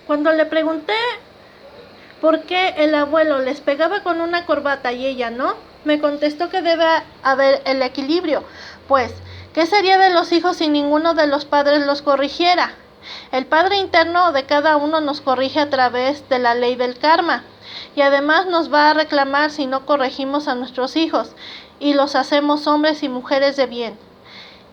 Cuando le pregunté por qué el abuelo les pegaba con una corbata y ella no, me contestó que debe haber el equilibrio, pues, ¿qué sería de los hijos si ninguno de los padres los corrigiera? El padre interno de cada uno nos corrige a través de la ley del karma, y además nos va a reclamar si no corregimos a nuestros hijos y los hacemos hombres y mujeres de bien.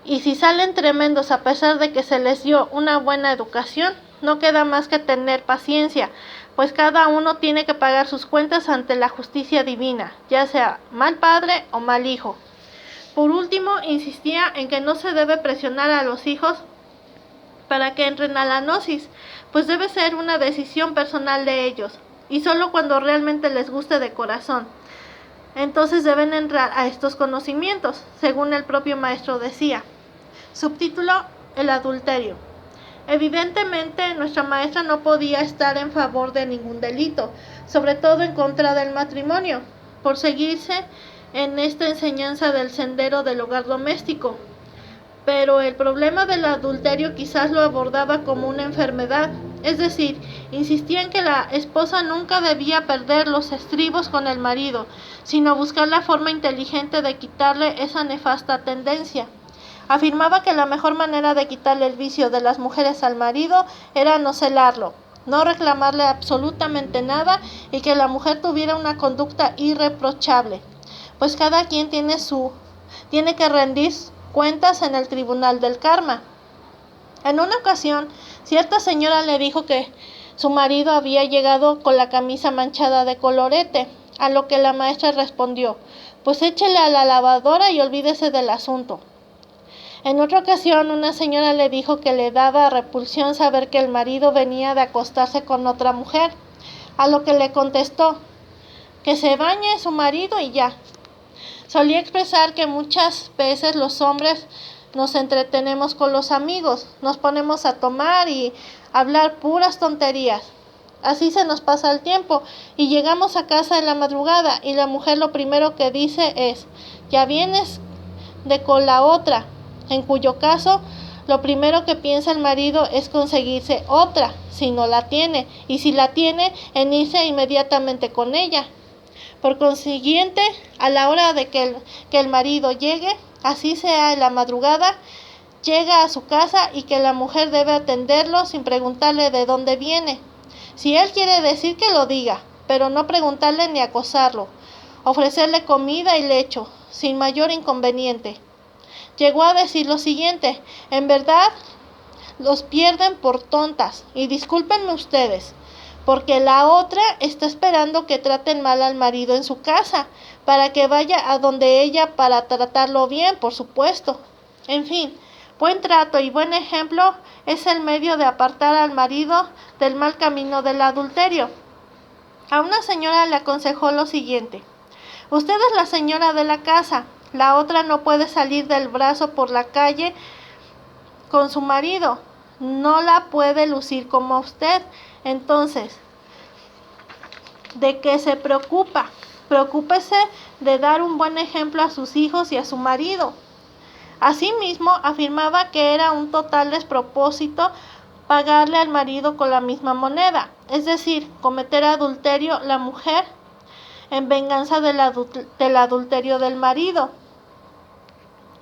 Y si salen tremendos a pesar de que se les dio una buena educación, no queda más que tener paciencia, pues cada uno tiene que pagar sus cuentas ante la justicia divina, ya sea mal padre o mal hijo. Por último, insistía en que no se debe presionar a los hijos para que entren a la gnosis, pues debe ser una decisión personal de ellos, y solo cuando realmente les guste de corazón. Entonces deben entrar a estos conocimientos, según el propio maestro decía. Subtítulo: El adulterio. Evidentemente, nuestra maestra no podía estar en favor de ningún delito, sobre todo en contra del matrimonio, por seguirse en esta enseñanza del sendero del hogar doméstico. Pero el problema del adulterio quizás lo abordaba como una enfermedad, es decir, insistía en que la esposa nunca debía perder los estribos con el marido, sino buscar la forma inteligente de quitarle esa nefasta tendencia. Afirmaba que la mejor manera de quitarle el vicio de las mujeres al marido era no celarlo, no reclamarle absolutamente nada y que la mujer tuviera una conducta irreprochable, pues cada quien tiene que rendir cuentas en el tribunal del karma. En una ocasión, cierta señora le dijo que su marido había llegado con la camisa manchada de colorete, a lo que la maestra respondió: pues échele a la lavadora y olvídese del asunto. En otra ocasión, una señora le dijo que le daba repulsión saber que el marido venía de acostarse con otra mujer, a lo que le contestó: que se bañe su marido y ya. Solía expresar que muchas veces los hombres nos entretenemos con los amigos, nos ponemos a tomar y hablar puras tonterías. Así se nos pasa el tiempo y llegamos a casa en la madrugada y la mujer lo primero que dice es: ya vienes de con la otra, en cuyo caso lo primero que piensa el marido es conseguirse otra, si no la tiene, y si la tiene, en irse inmediatamente con ella. Por consiguiente, a la hora de que el marido llegue, así sea en la madrugada, llega a su casa y que la mujer debe atenderlo sin preguntarle de dónde viene. Si él quiere decir, que lo diga, pero no preguntarle ni acosarlo. Ofrecerle comida y lecho, sin mayor inconveniente. Llegó a decir lo siguiente: en verdad, los pierden por tontas, y discúlpenme ustedes, porque la otra está esperando que traten mal al marido en su casa, para que vaya a donde ella para tratarlo bien, por supuesto. En fin, buen trato y buen ejemplo es el medio de apartar al marido del mal camino del adulterio. A una señora le aconsejó lo siguiente: usted es la señora de la casa, la otra no puede salir del brazo por la calle con su marido, no la puede lucir como usted. Entonces, ¿de qué se preocupa? Preocúpese de dar un buen ejemplo a sus hijos y a su marido. Asimismo, afirmaba que era un total despropósito pagarle al marido con la misma moneda, es decir, cometer adulterio la mujer en venganza del adulterio del marido,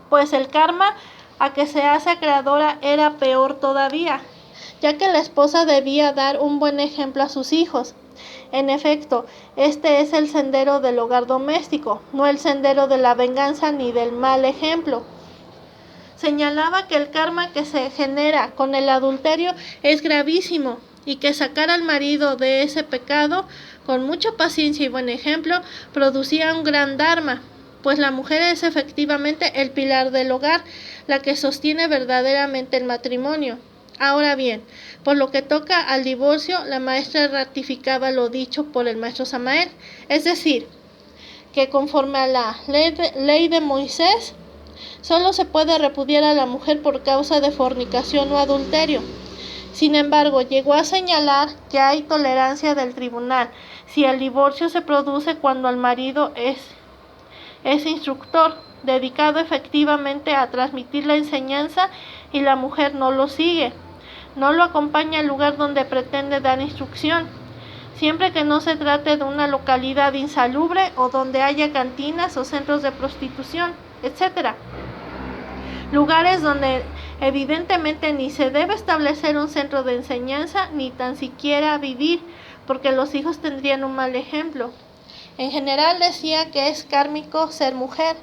pues el karma a que se hace acreedora era peor todavía, ya que la esposa debía dar un buen ejemplo a sus hijos. En efecto, este es el sendero del hogar doméstico, no el sendero de la venganza ni del mal ejemplo. Señalaba que el karma que se genera con el adulterio es gravísimo y que sacar al marido de ese pecado con mucha paciencia y buen ejemplo producía un gran dharma, pues la mujer es efectivamente el pilar del hogar, la que sostiene verdaderamente el matrimonio. Ahora bien, por lo que toca al divorcio, la maestra ratificaba lo dicho por el maestro Samael, es decir, que conforme a la ley de Moisés, solo se puede repudiar a la mujer por causa de fornicación o adulterio. Sin embargo, llegó a señalar que hay tolerancia del tribunal si el divorcio se produce cuando el marido es instructor, dedicado efectivamente a transmitir la enseñanza y la mujer no lo sigue. no lo acompaña al lugar donde pretende dar instrucción, siempre que no se trate de una localidad insalubre o donde haya cantinas o centros de prostitución, etc. Lugares donde evidentemente ni se debe establecer un centro de enseñanza ni tan siquiera vivir, porque los hijos tendrían un mal ejemplo. En general decía que es kármico ser mujer,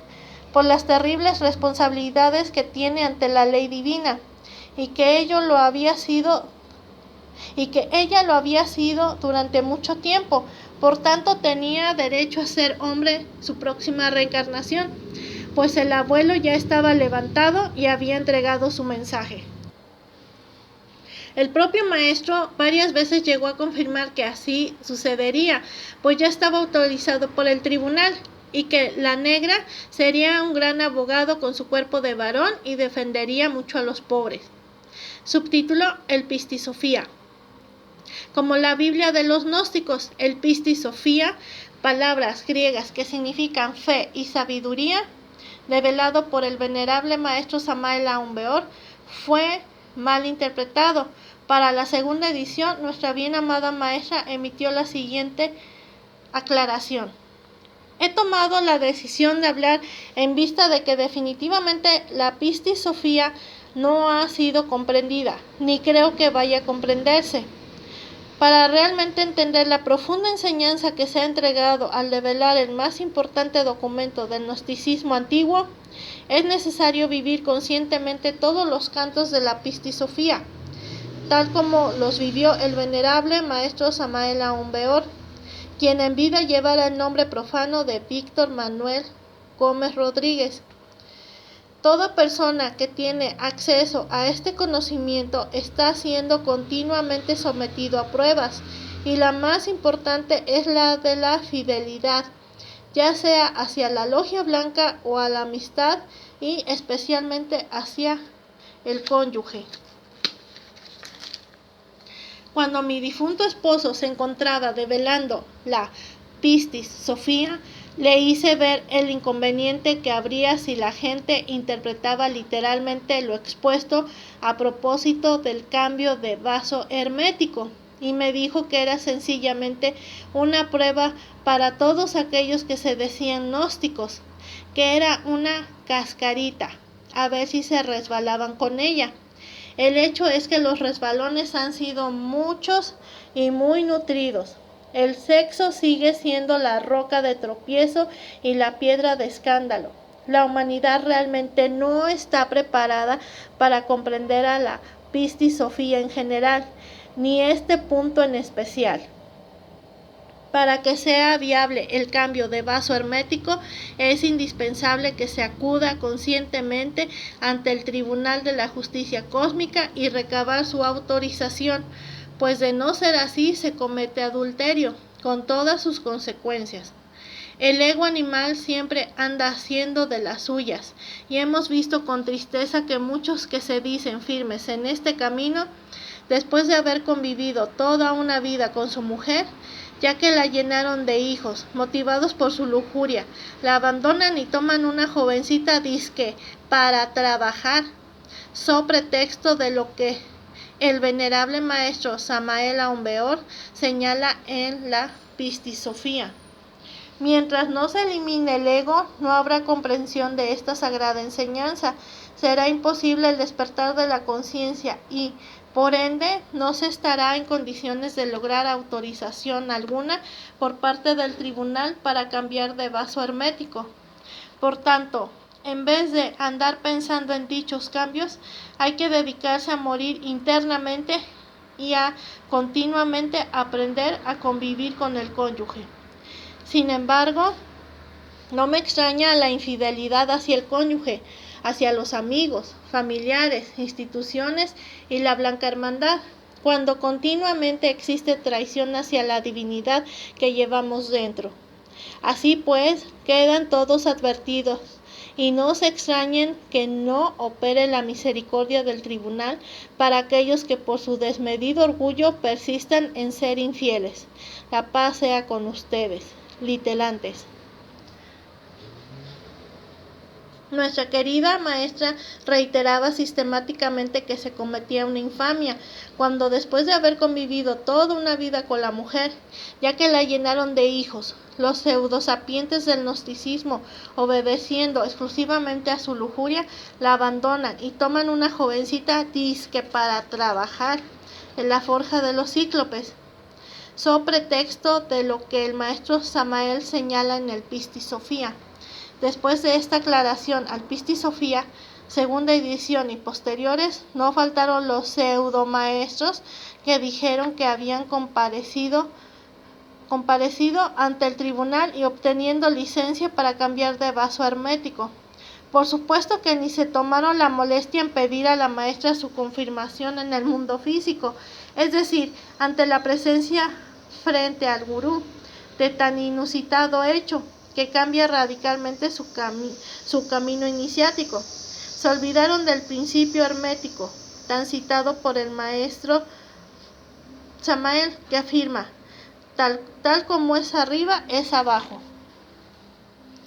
por las terribles responsabilidades que tiene ante la ley divina, y que ella lo había sido durante mucho tiempo, por tanto tenía derecho a ser hombre su próxima reencarnación, pues el abuelo ya estaba levantado y había entregado su mensaje. El propio maestro varias veces llegó a confirmar que así sucedería, pues ya estaba autorizado por el tribunal, y que la negra sería un gran abogado con su cuerpo de varón y defendería mucho a los pobres. Subtítulo: el Pistisofía. Como la Biblia de los gnósticos, el Pistisofía, palabras griegas que significan fe y sabiduría, revelado por el venerable maestro Samael Aun Weor, fue mal interpretado. Para la segunda edición, nuestra bien amada maestra emitió la siguiente aclaración: he tomado la decisión de hablar en vista de que definitivamente la Pistisofía no ha sido comprendida, ni creo que vaya a comprenderse. Para realmente entender la profunda enseñanza que se ha entregado al develar el más importante documento del gnosticismo antiguo, es necesario vivir conscientemente todos los cantos de la Pistisofía, tal como los vivió el venerable maestro Samael Aun Weor, quien en vida llevara el nombre profano de Víctor Manuel Gómez Rodríguez. Toda persona que tiene acceso a este conocimiento está siendo continuamente sometido a pruebas, y la más importante es la de la fidelidad, ya sea hacia la logia blanca o a la amistad, y especialmente hacia el cónyuge. Cuando mi difunto esposo se encontraba develando la Pistisofía, le hice ver el inconveniente que habría si la gente interpretaba literalmente lo expuesto a propósito del cambio de vaso hermético, y me dijo que era sencillamente una prueba para todos aquellos que se decían gnósticos, que era una cascarita, a ver si se resbalaban con ella. El hecho es que los resbalones han sido muchos y muy nutridos. El sexo sigue siendo la roca de tropiezo y la piedra de escándalo. La humanidad realmente no está preparada para comprender a la Pistisofía en general, ni este punto en especial. Para que sea viable el cambio de vaso hermético, es indispensable que se acuda conscientemente ante el Tribunal de la Justicia Cósmica y recabar su autorización, pues de no ser así se comete adulterio, con todas sus consecuencias. El ego animal siempre anda haciendo de las suyas, y hemos visto con tristeza que muchos que se dicen firmes en este camino, después de haber convivido toda una vida con su mujer, ya que la llenaron de hijos, motivados por su lujuria, la abandonan y toman una jovencita disque para trabajar, so pretexto de lo que el venerable maestro Samael Aun Weor señala en la Pistisofía. Mientras no se elimine el ego, no habrá comprensión de esta sagrada enseñanza. Será imposible el despertar de la conciencia y, por ende, no se estará en condiciones de lograr autorización alguna por parte del tribunal para cambiar de vaso hermético. Por tanto, en vez de andar pensando en dichos cambios, hay que dedicarse a morir internamente y a continuamente aprender a convivir con el cónyuge. Sin embargo, no me extraña la infidelidad hacia el cónyuge, hacia los amigos, familiares, instituciones y la Blanca Hermandad, cuando continuamente existe traición hacia la divinidad que llevamos dentro. Así pues, quedan todos advertidos, y no se extrañen que no opere la misericordia del tribunal para aquellos que por su desmedido orgullo persistan en ser infieles. La paz sea con ustedes. Litelantes. Nuestra querida maestra reiteraba sistemáticamente que se cometía una infamia, cuando después de haber convivido toda una vida con la mujer, ya que la llenaron de hijos, los pseudosapientes del gnosticismo, obedeciendo exclusivamente a su lujuria, la abandonan y toman una jovencita disque para trabajar en la forja de los cíclopes, so pretexto de lo que el maestro Samael señala en el Pistis Sophia. Después de esta aclaración al Pistis Sophia, segunda edición y posteriores, no faltaron los pseudomaestros que dijeron que habían comparecido ante el tribunal y obteniendo licencia para cambiar de vaso hermético. Por supuesto que ni se tomaron la molestia en pedir a la maestra su confirmación en el mundo físico, es decir, ante la presencia frente al gurú de tan inusitado hecho, que cambia radicalmente su camino iniciático. Se olvidaron del principio hermético, tan citado por el maestro Samael, que afirma, tal como es arriba, es abajo.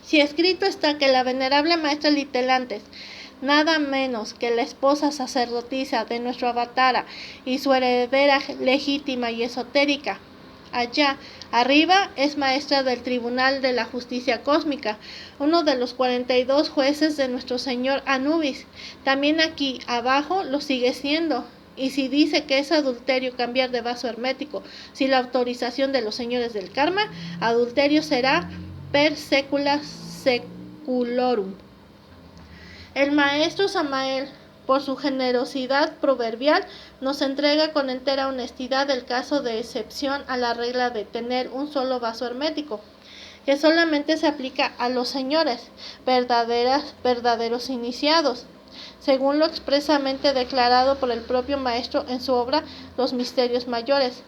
Si escrito está que la venerable maestra Litelantes, nada menos que la esposa sacerdotisa de nuestro Avatara y su heredera legítima y esotérica, allá arriba es maestra del Tribunal de la Justicia Cósmica, uno de los 42 jueces de nuestro señor Anubis. También aquí abajo lo sigue siendo. Y si dice que es adulterio cambiar de vaso hermético sin la autorización de los señores del karma, adulterio será per secula seculorum. El maestro Samael, por su generosidad proverbial, nos entrega con entera honestidad el caso de excepción a la regla de tener un solo vaso hermético, que solamente se aplica a los señores, verdaderos iniciados, según lo expresamente declarado por el propio maestro en su obra Los Misterios Mayores.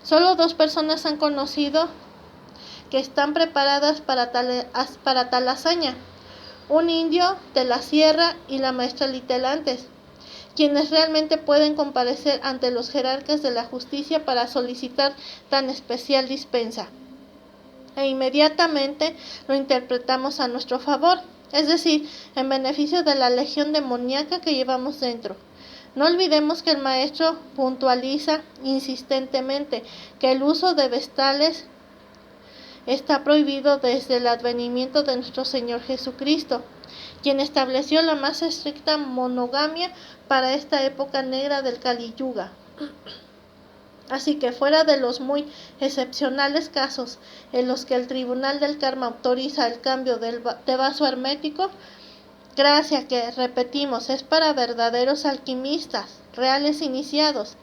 Solo 2 personas han conocido que están preparadas para tal hazaña: un indio de la sierra y la maestra Litelantes, quienes realmente pueden comparecer ante los jerarcas de la justicia para solicitar tan especial dispensa. E inmediatamente lo interpretamos a nuestro favor, es decir, en beneficio de la legión demoníaca que llevamos dentro. No olvidemos que el maestro puntualiza insistentemente que el uso de vestales está prohibido desde el advenimiento de nuestro Señor Jesucristo, quien estableció la más estricta monogamia para esta época negra del Kali Yuga. Así que fuera de los muy excepcionales casos en los que el Tribunal del Karma autoriza el cambio de vaso hermético, gracia que, repetimos, es para verdaderos alquimistas, reales iniciados,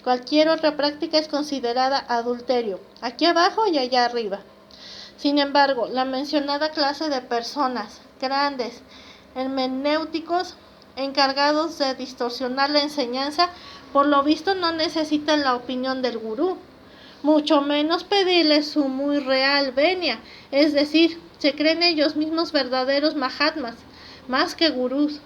cualquier otra práctica es considerada adulterio, aquí abajo y allá arriba. Sin embargo, la mencionada clase de personas, grandes hermenéuticos, encargados de distorsionar la enseñanza, por lo visto no necesitan la opinión del gurú, mucho menos pedirle su muy real venia, es decir, se creen ellos mismos verdaderos mahatmas, más que gurús.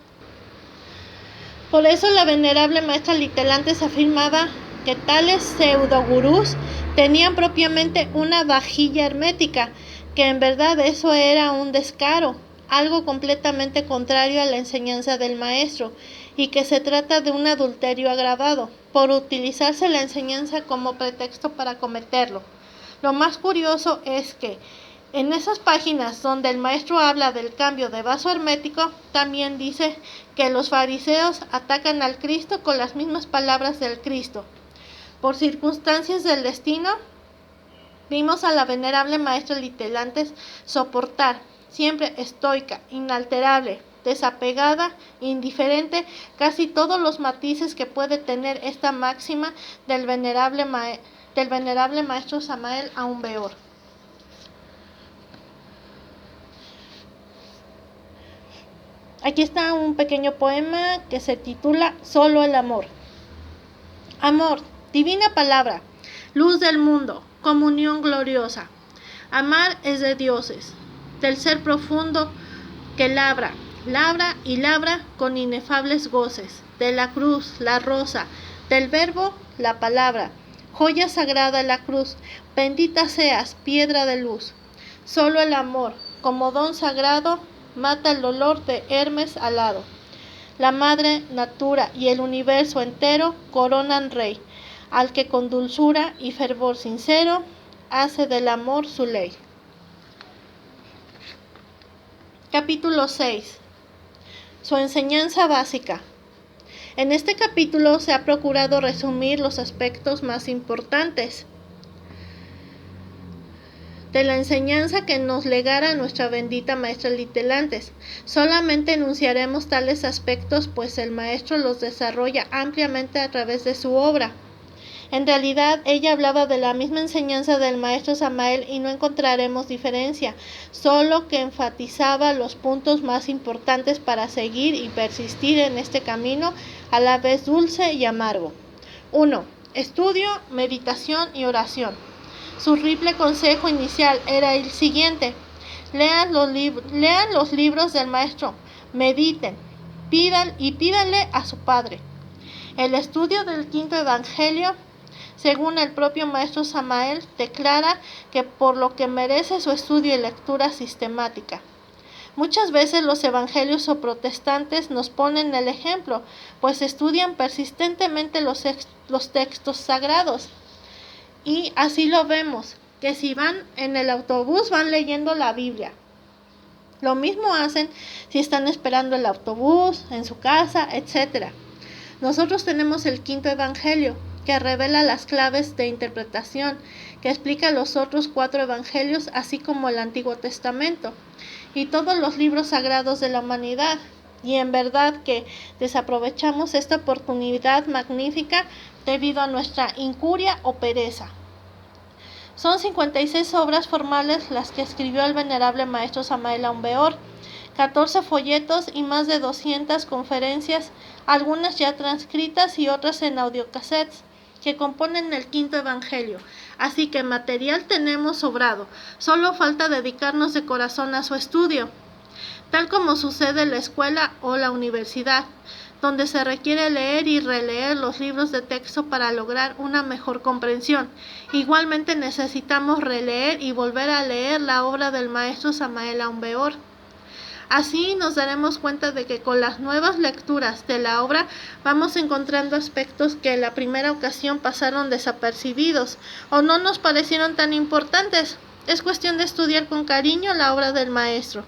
Por eso la venerable maestra Litelantes afirmaba que tales pseudogurús tenían propiamente una vajilla hermética, que en verdad eso era un descaro, algo completamente contrario a la enseñanza del maestro, y que se trata de un adulterio agravado, por utilizarse la enseñanza como pretexto para cometerlo. Lo más curioso es que en esas páginas donde el maestro habla del cambio de vaso hermético, también dice que los fariseos atacan al Cristo con las mismas palabras del Cristo. Por circunstancias del destino, vimos a la venerable maestra Litelantes soportar, siempre estoica, inalterable, desapegada, indiferente, casi todos los matices que puede tener esta máxima del venerable maestro Samael Aun-Weor. Aquí está un pequeño poema que se titula Solo el amor. Amor, divina palabra, luz del mundo, comunión gloriosa. Amar es de dioses, del ser profundo que labra y labra con inefables goces, de la cruz, la rosa, del verbo, la palabra, joya sagrada la cruz, bendita seas, piedra de luz. Solo el amor, como don sagrado, mata el dolor de Hermes alado. La madre natura y el universo entero coronan rey, al que con dulzura y fervor sincero hace del amor su ley. Capítulo 6. Su enseñanza básica. En este capítulo se ha procurado resumir los aspectos más importantes de la enseñanza que nos legara nuestra bendita maestra Litelantes. Solamente enunciaremos tales aspectos, pues el maestro los desarrolla ampliamente a través de su obra. En realidad, ella hablaba de la misma enseñanza del maestro Samael y no encontraremos diferencia, solo que enfatizaba los puntos más importantes para seguir y persistir en este camino, a la vez dulce y amargo. 1. Estudio, meditación y oración. Su triple consejo inicial era el siguiente: lean los libros del maestro, mediten, pídanle a su Padre. El estudio del quinto evangelio, según el propio maestro Samael, declara que por lo que merece su estudio y lectura sistemática. Muchas veces los evangelios o protestantes nos ponen el ejemplo, pues estudian persistentemente los textos sagrados. Y así lo vemos, que si van en el autobús van leyendo la Biblia. Lo mismo hacen si están esperando el autobús, en su casa, etc. Nosotros tenemos el quinto evangelio, que revela las claves de interpretación, que explica los otros 4 evangelios, así como el Antiguo Testamento, y todos los libros sagrados de la humanidad. Y en verdad que desaprovechamos esta oportunidad magnífica debido a nuestra incuria o pereza. Son 56 obras formales las que escribió el venerable maestro Samael Aun Weor, 14 folletos y más de 200 conferencias, algunas ya transcritas y otras en audiocassettes, que componen el quinto evangelio. Así que material tenemos sobrado, solo falta dedicarnos de corazón a su estudio, tal como sucede en la escuela o la universidad, donde se requiere leer y releer los libros de texto para lograr una mejor comprensión. Igualmente necesitamos releer y volver a leer la obra del maestro Samael Aun Weor. Así nos daremos cuenta de que con las nuevas lecturas de la obra vamos encontrando aspectos que en la primera ocasión pasaron desapercibidos o no nos parecieron tan importantes. Es cuestión de estudiar con cariño la obra del maestro.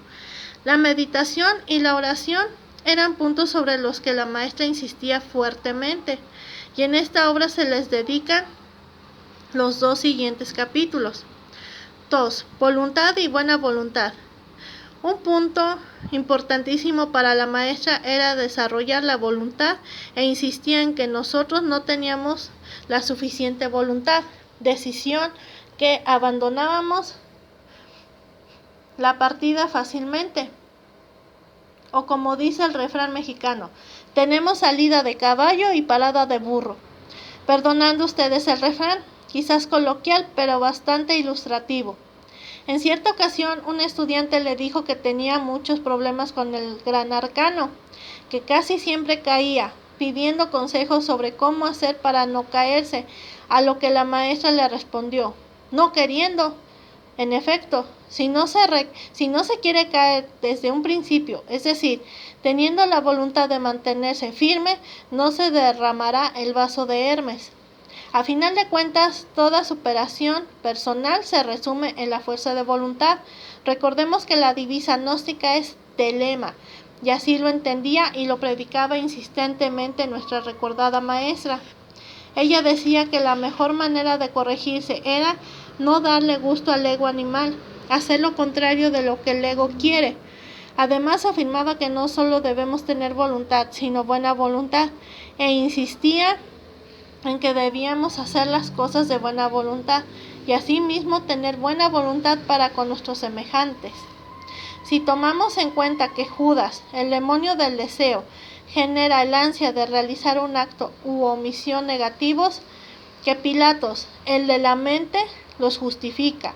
La meditación y la oración eran puntos sobre los que la maestra insistía fuertemente, y en esta obra se les dedican los 2 siguientes capítulos. 2. Voluntad y buena voluntad. Un punto importantísimo para la maestra era desarrollar la voluntad, e insistía en que nosotros no teníamos la suficiente voluntad, decisión que abandonábamos la partida fácilmente. O como dice el refrán mexicano, tenemos salida de caballo y parada de burro. Perdonando ustedes el refrán, quizás coloquial, pero bastante ilustrativo. En cierta ocasión, un estudiante le dijo que tenía muchos problemas con el gran arcano, que casi siempre caía, pidiendo consejos sobre cómo hacer para no caerse, a lo que la maestra le respondió: no queriendo. En efecto, si no se quiere caer desde un principio, es decir, teniendo la voluntad de mantenerse firme, no se derramará el vaso de Hermes. A final de cuentas, toda superación personal se resume en la fuerza de voluntad. Recordemos que la divisa gnóstica es telema, y así lo entendía y lo predicaba insistentemente nuestra recordada maestra. Ella decía que la mejor manera de corregirse era no darle gusto al ego animal, hacer lo contrario de lo que el ego quiere. Además, afirmaba que no solo debemos tener voluntad, sino buena voluntad, e insistía en que debíamos hacer las cosas de buena voluntad, y asimismo tener buena voluntad para con nuestros semejantes. Si tomamos en cuenta que Judas, el demonio del deseo, genera el ansia de realizar un acto u omisión negativos, que Pilatos, el de la mente, los justifica,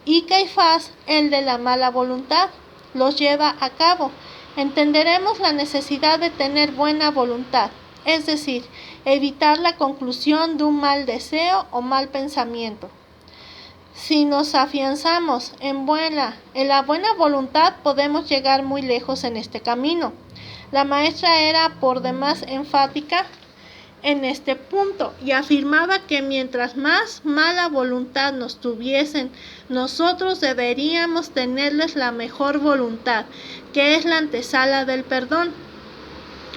y Caifás, el de la mala voluntad, los lleva a cabo, entenderemos la necesidad de tener buena voluntad, es decir, evitar la conclusión de un mal deseo o mal pensamiento. Si nos afianzamos en la buena voluntad, podemos llegar muy lejos en este camino. La maestra era por demás enfática en este punto y afirmaba que mientras más mala voluntad nos tuviesen, nosotros deberíamos tenerles la mejor voluntad, que es la antesala del perdón.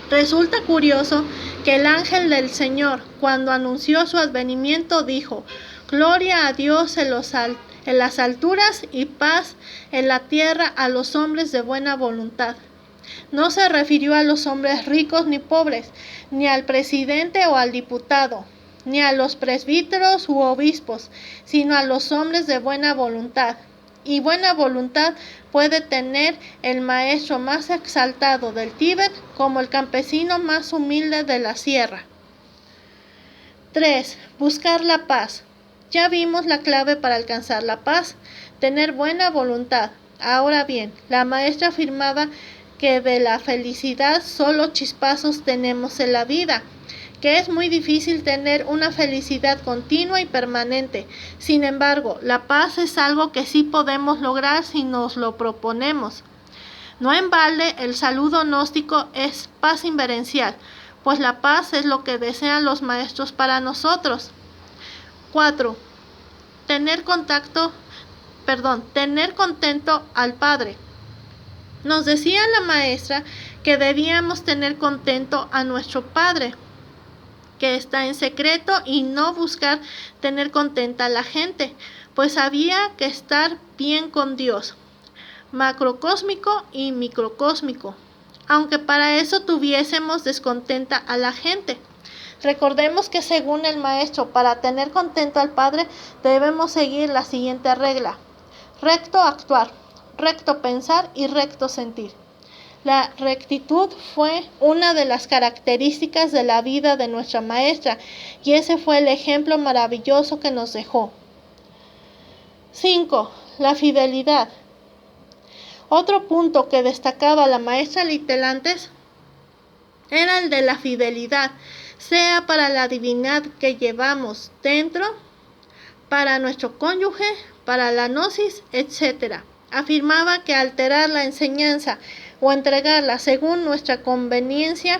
Resulta curioso que el ángel del Señor, cuando anunció su advenimiento, dijo: Gloria a Dios en las alturas y paz en la tierra a los hombres de buena voluntad. No se refirió a los hombres ricos ni pobres, ni al presidente o al diputado, ni a los presbíteros u obispos, sino a los hombres de buena voluntad. Y buena voluntad puede tener el maestro más exaltado del Tíbet como el campesino más humilde de la sierra. 3. Buscar la paz. Ya vimos la clave para alcanzar la paz: tener buena voluntad. Ahora bien, la maestra afirmaba que de la felicidad solo chispazos tenemos en la vida, que es muy difícil tener una felicidad continua y permanente. Sin embargo, la paz es algo que sí podemos lograr si nos lo proponemos. No en balde el saludo gnóstico es paz inverencial, pues la paz es lo que desean los maestros para nosotros. 4. Tener contento al Padre. Nos decía la maestra que debíamos tener contento a nuestro Padre, que está en secreto, y no buscar tener contenta a la gente, pues había que estar bien con Dios, macrocósmico y microcósmico, aunque para eso tuviésemos descontenta a la gente. Recordemos que según el maestro, para tener contento al Padre debemos seguir la siguiente regla: recto actuar, recto pensar y recto sentir. La rectitud fue una de las características de la vida de nuestra maestra, y ese fue el ejemplo maravilloso que nos dejó. 5. La fidelidad. Otro punto que destacaba la maestra Litelantes era el de la fidelidad, sea para la divinidad que llevamos dentro, para nuestro cónyuge, para la gnosis, etc. Afirmaba que alterar la enseñanza o entregarla según nuestra conveniencia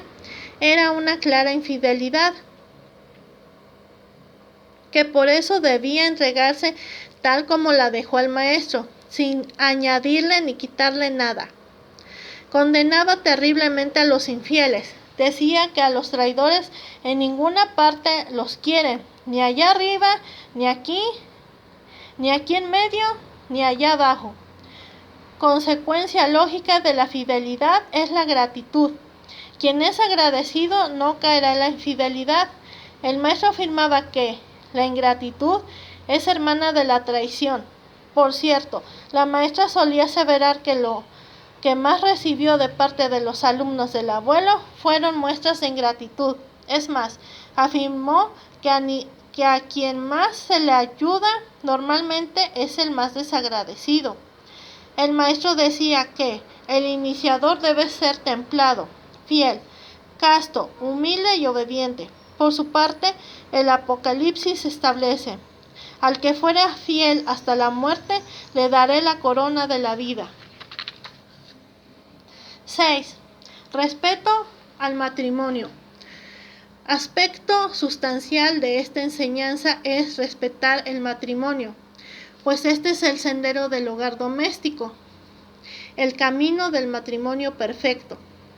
era una clara infidelidad, que por eso debía entregarse tal como la dejó el maestro, sin añadirle ni quitarle nada. Condenaba terriblemente a los infieles. Decía que a los traidores en ninguna parte los quieren, ni allá arriba, ni aquí en medio, ni allá abajo. Consecuencia lógica de la fidelidad es la gratitud. Quien es agradecido no caerá en la infidelidad. El maestro afirmaba que la ingratitud es hermana de la traición. Por cierto, la maestra solía aseverar que lo que más recibió de parte de los alumnos del abuelo fueron muestras de ingratitud. Es más, afirmó que a quien más se le ayuda normalmente es el más desagradecido. El maestro decía que el iniciador debe ser templado, fiel, casto, humilde y obediente. Por su parte, el Apocalipsis establece: al que fuera fiel hasta la muerte, le daré la corona de la vida. 6. Respeto al matrimonio. Aspecto sustancial de esta enseñanza es respetar el matrimonio, pues este es el sendero del hogar doméstico, el camino del matrimonio perfecto.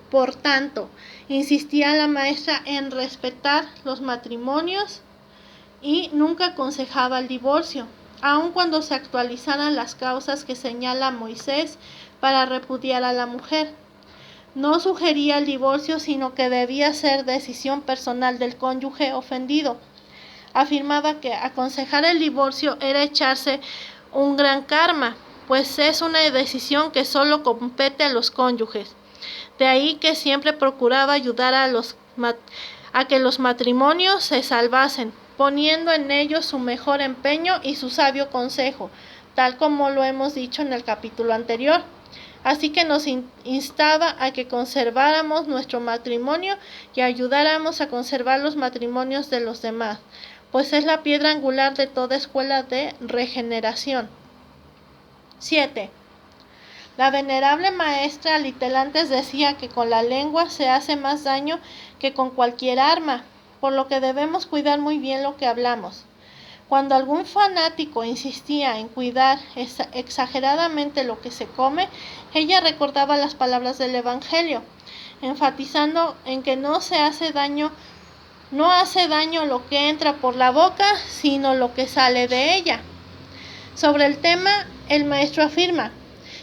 Por tanto, insistía la maestra en respetar los matrimonios y nunca aconsejaba el divorcio, aun cuando se actualizaran las causas que señala Moisés para repudiar a la mujer. No sugería el divorcio, sino que debía ser decisión personal del cónyuge ofendido. Afirmaba que aconsejar el divorcio era echarse un gran karma, pues es una decisión que solo compete a los cónyuges. De ahí que siempre procuraba ayudar a que los matrimonios se salvasen, poniendo en ellos su mejor empeño y su sabio consejo, tal como lo hemos dicho en el capítulo anterior. Así que nos instaba a que conserváramos nuestro matrimonio y ayudáramos a conservar los matrimonios de los demás, pues es la piedra angular de toda escuela de regeneración. 7. La venerable maestra Litelantes decía que con la lengua se hace más daño que con cualquier arma, por lo que debemos cuidar muy bien lo que hablamos. Cuando algún fanático insistía en cuidar exageradamente lo que se come, ella recordaba las palabras del Evangelio, enfatizando en que no hace daño lo que entra por la boca, sino lo que sale de ella. Sobre el tema, el maestro afirma: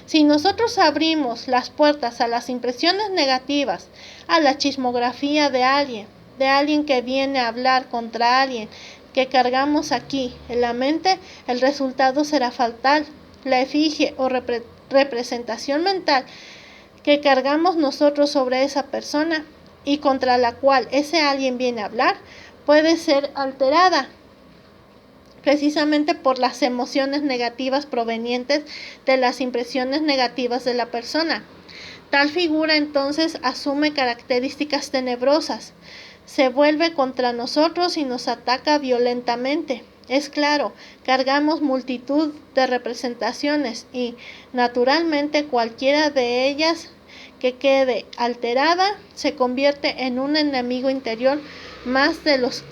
si nosotros abrimos las puertas a las impresiones negativas, a la chismografía de alguien que viene a hablar contra alguien que cargamos aquí en la mente, el resultado será fatal. La efigie o representación mental que cargamos nosotros sobre esa persona y contra la cual ese alguien viene a hablar puede ser alterada precisamente por las emociones negativas provenientes de las impresiones negativas de la persona. Tal figura entonces asume características tenebrosas, se vuelve contra nosotros y nos ataca violentamente. Es claro, cargamos multitud de representaciones y, naturalmente, cualquiera de ellas que quede alterada se convierte en un enemigo interior más de los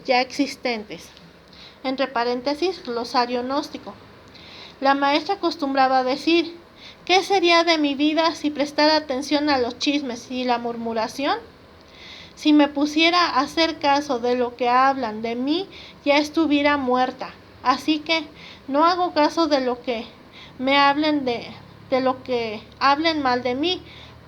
ya existentes. Entre paréntesis, glosario gnóstico. La maestra acostumbraba a decir: ¿qué sería de mi vida si prestara atención a los chismes y la murmuración? Si me pusiera a hacer caso de lo que hablan de mí, ya estuviera muerta. Así que no hago caso de lo que me hablen de lo que hablen mal de mí,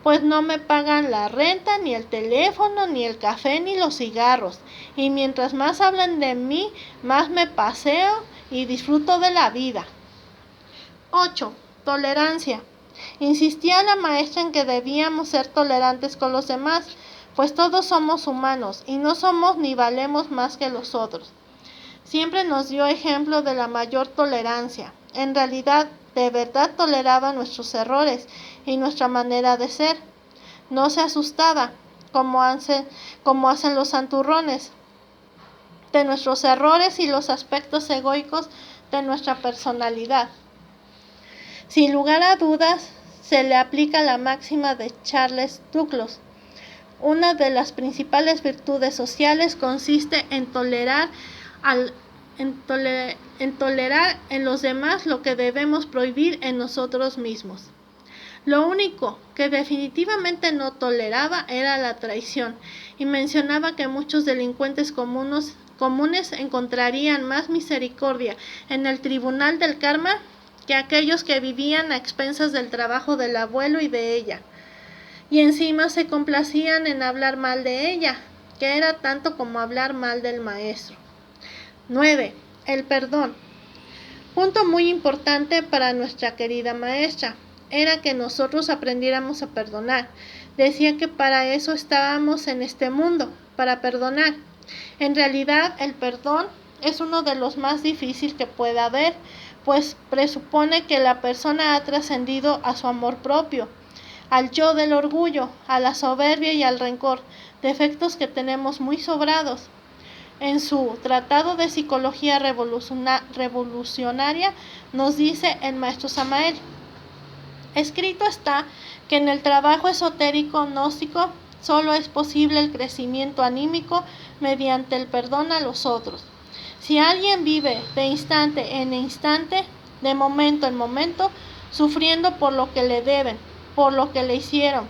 pues no me pagan la renta, ni el teléfono, ni el café, ni los cigarros. Y mientras más hablan de mí, más me paseo y disfruto de la vida. 8. Tolerancia. Insistía la maestra en que debíamos ser tolerantes con los demás, pues todos somos humanos y no somos ni valemos más que los otros. Siempre nos dio ejemplo de la mayor tolerancia. En realidad, de verdad toleraba nuestros errores y nuestra manera de ser. No se asustaba, como hacen los santurrones, de nuestros errores y los aspectos egoicos de nuestra personalidad. Sin lugar a dudas, se le aplica la máxima de Charles Duclos. Una de las principales virtudes sociales consiste en tolerar en los demás lo que debemos prohibir en nosotros mismos. Lo único que definitivamente no toleraba era la traición, y mencionaba que muchos delincuentes comunes encontrarían más misericordia en el tribunal del karma que aquellos que vivían a expensas del trabajo del abuelo y de ella, y encima se complacían en hablar mal de ella, que era tanto como hablar mal del maestro. 9. El perdón. Punto muy importante para nuestra querida maestra era que nosotros aprendiéramos a perdonar. Decía que para eso estábamos en este mundo, para perdonar. En realidad, el perdón es uno de los más difíciles que pueda haber, pues presupone que la persona ha trascendido a su amor propio, al yo del orgullo, a la soberbia y al rencor, defectos que tenemos muy sobrados. En su Tratado de Psicología Revolucionaria nos dice el maestro Samael: escrito está que en el trabajo esotérico gnóstico solo es posible el crecimiento anímico mediante el perdón a los otros. Si alguien vive de instante en instante, de momento en momento, sufriendo por lo que le deben, por lo que le hicieron,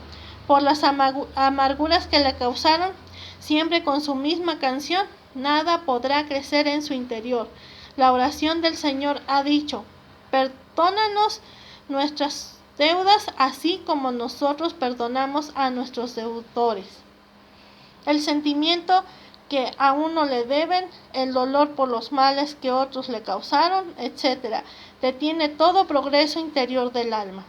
por las amarguras que le causaron, siempre con su misma canción, nada podrá crecer en su interior. La oración del Señor ha dicho: perdónanos nuestras deudas, así como nosotros perdonamos a nuestros deudores. El sentimiento que a uno le deben, el dolor por los males que otros le causaron, etc., detiene todo progreso interior del alma.